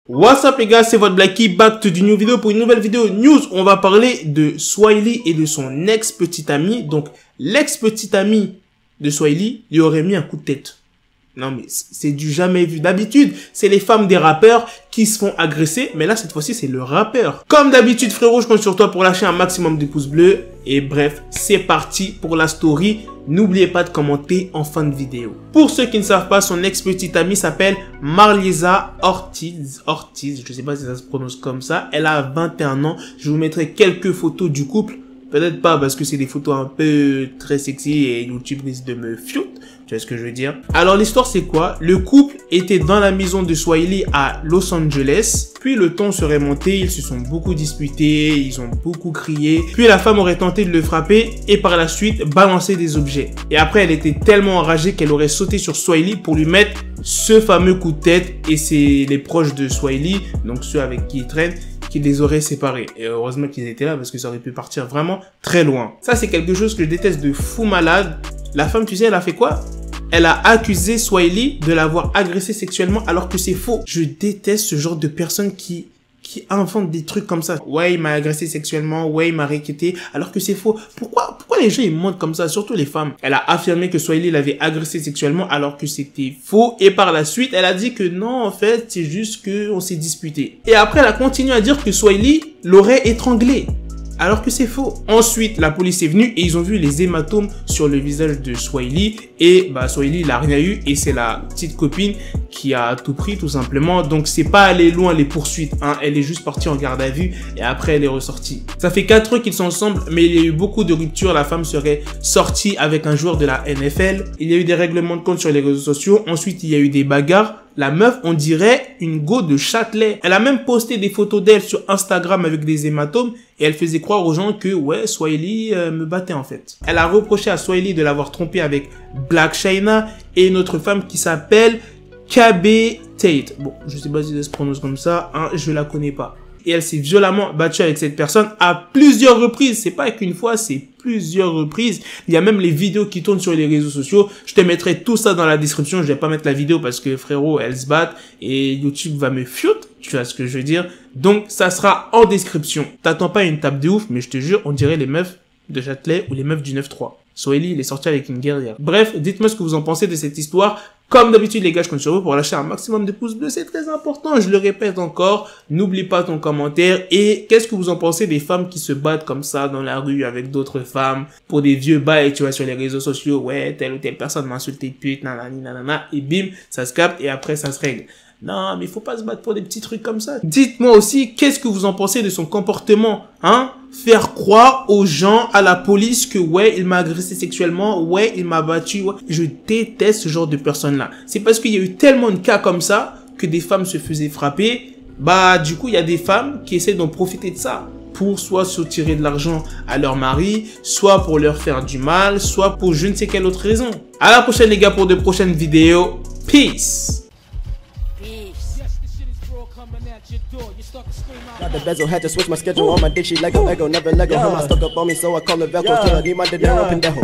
What's up les gars, c'est votre Blacky, back to the new vidéo pour une nouvelle vidéo news. On va parler de Swahili et de son ex-petit ami. Donc, l'ex-petit ami de Swahili lui aurait mis un coup de tête. Non mais c'est du jamais vu. D'habitude, c'est les femmes des rappeurs qui se font agresser. Mais là, cette fois-ci, c'est le rappeur. Comme d'habitude, frérot, je compte sur toi pour lâcher un maximum de pouces bleus. Et bref, c'est parti pour la story. N'oubliez pas de commenter en fin de vidéo. Pour ceux qui ne savent pas, son ex-petite amie s'appelle Marliesa Ortiz. Je sais pas si ça se prononce comme ça. Elle a 21 ans. Je vous mettrai quelques photos du couple. Peut-être pas parce que c'est des photos un peu très sexy et YouTube risque de me fioute. Tu vois ce que je veux dire? Alors l'histoire c'est quoi? Le couple était dans la maison de Swahili à Los Angeles. Puis le ton serait monté, ils se sont beaucoup disputés, ils ont beaucoup crié. Puis la femme aurait tenté de le frapper et par la suite balancer des objets. Et après elle était tellement enragée qu'elle aurait sauté sur Swahili pour lui mettre ce fameux coup de tête. Et c'est les proches de Swahili, donc ceux avec qui il traîne, qui les auraient séparés. Et heureusement qu'ils étaient là parce que ça aurait pu partir vraiment très loin. Ça c'est quelque chose que je déteste de fou malade. La femme, tu sais, elle a fait quoi? Elle a accusé Swahili de l'avoir agressé sexuellement alors que c'est faux. Je déteste ce genre de personnes qui inventent des trucs comme ça. Ouais, il m'a agressé sexuellement, ouais, il m'a raquetté, alors que c'est faux. Pourquoi les gens ils mentent comme ça, surtout les femmes? Elle a affirmé que Swahili l'avait agressé sexuellement alors que c'était faux. Et par la suite, elle a dit que non, en fait, c'est juste que on s'est disputé. Et après, elle a continué à dire que Swahili l'aurait étranglé. Alors que c'est faux. Ensuite, la police est venue et ils ont vu les hématomes sur le visage de Swahili. Et bah Swahili, il a rien eu et c'est la petite copine qui a tout pris tout simplement. Donc c'est pas aller loin les poursuites, hein. Elle est juste partie en garde à vue et après elle est ressortie. Ça fait 4 ans qu'ils sont ensemble mais il y a eu beaucoup de ruptures. La femme serait sortie avec un joueur de la NFL. Il y a eu des règlements de compte sur les réseaux sociaux. Ensuite, il y a eu des bagarres. La meuf, on dirait une go de Châtelet. Elle a même posté des photos d'elle sur Instagram avec des hématomes et elle faisait croire aux gens que ouais, Swahili me battait en fait. Elle a reproché à Swahili de l'avoir trompé avec Black China et une autre femme qui s'appelle KB Tate. Bon, je sais pas si ça se prononce comme ça, hein, je la connais pas. Et elle s'est violemment battue avec cette personne à plusieurs reprises. C'est pas qu'une fois, c'est plusieurs reprises. Il y a même les vidéos qui tournent sur les réseaux sociaux. Je te mettrai tout ça dans la description. Je vais pas mettre la vidéo parce que frérot, elles se battent et YouTube va me fioute. Tu vois ce que je veux dire? Donc, ça sera en description. T'attends pas une tape de ouf, mais je te jure, on dirait les meufs de Châtelet ou les meufs du 9-3. Swahili, il est sorti avec une guerrière. Bref, dites-moi ce que vous en pensez de cette histoire. Comme d'habitude, les gars, je compte sur vous pour lâcher un maximum de pouces bleus. C'est très important. Je le répète encore. N'oublie pas ton commentaire. Et qu'est-ce que vous en pensez des femmes qui se battent comme ça dans la rue avec d'autres femmes pour des vieux bails, tu vois, sur les réseaux sociaux. Ouais, telle ou telle personne m'a insulté de pute, nanani, nanana. Et bim, ça se capte et après, ça se règle. Non, mais il faut pas se battre pour des petits trucs comme ça. Dites-moi aussi, qu'est-ce que vous en pensez de son comportement, hein? Faire croire aux gens, à la police que ouais, il m'a agressé sexuellement, ouais, il m'a battu, ouais. Je déteste ce genre de personnes-là. C'est parce qu'il y a eu tellement de cas comme ça que des femmes se faisaient frapper. Bah, du coup, il y a des femmes qui essaient d'en profiter de ça pour soit soutirer de l'argent à leur mari, soit pour leur faire du mal, soit pour je ne sais quelle autre raison. À la prochaine, les gars, pour de prochaines vidéos. Peace! Got the bezel, had to switch my schedule. On my dick, she Lego, Ego, never Lego. Him, I stuck up on me, so I call it Velcro. Till I need my dinero, pendejo.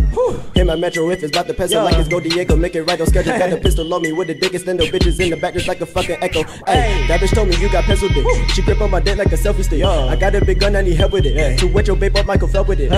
Him, my metro, if it's about the peso, like it's go Diego, make it right on schedule. Got a pistol on me with the dick extendo, bitches in the back just like a fucking echo. Hey, that bitch told me you got pencil dick. She grip on my dick like a selfie stick. I got a big gun, I need help with it. To wet your babe up, Michael fell with it.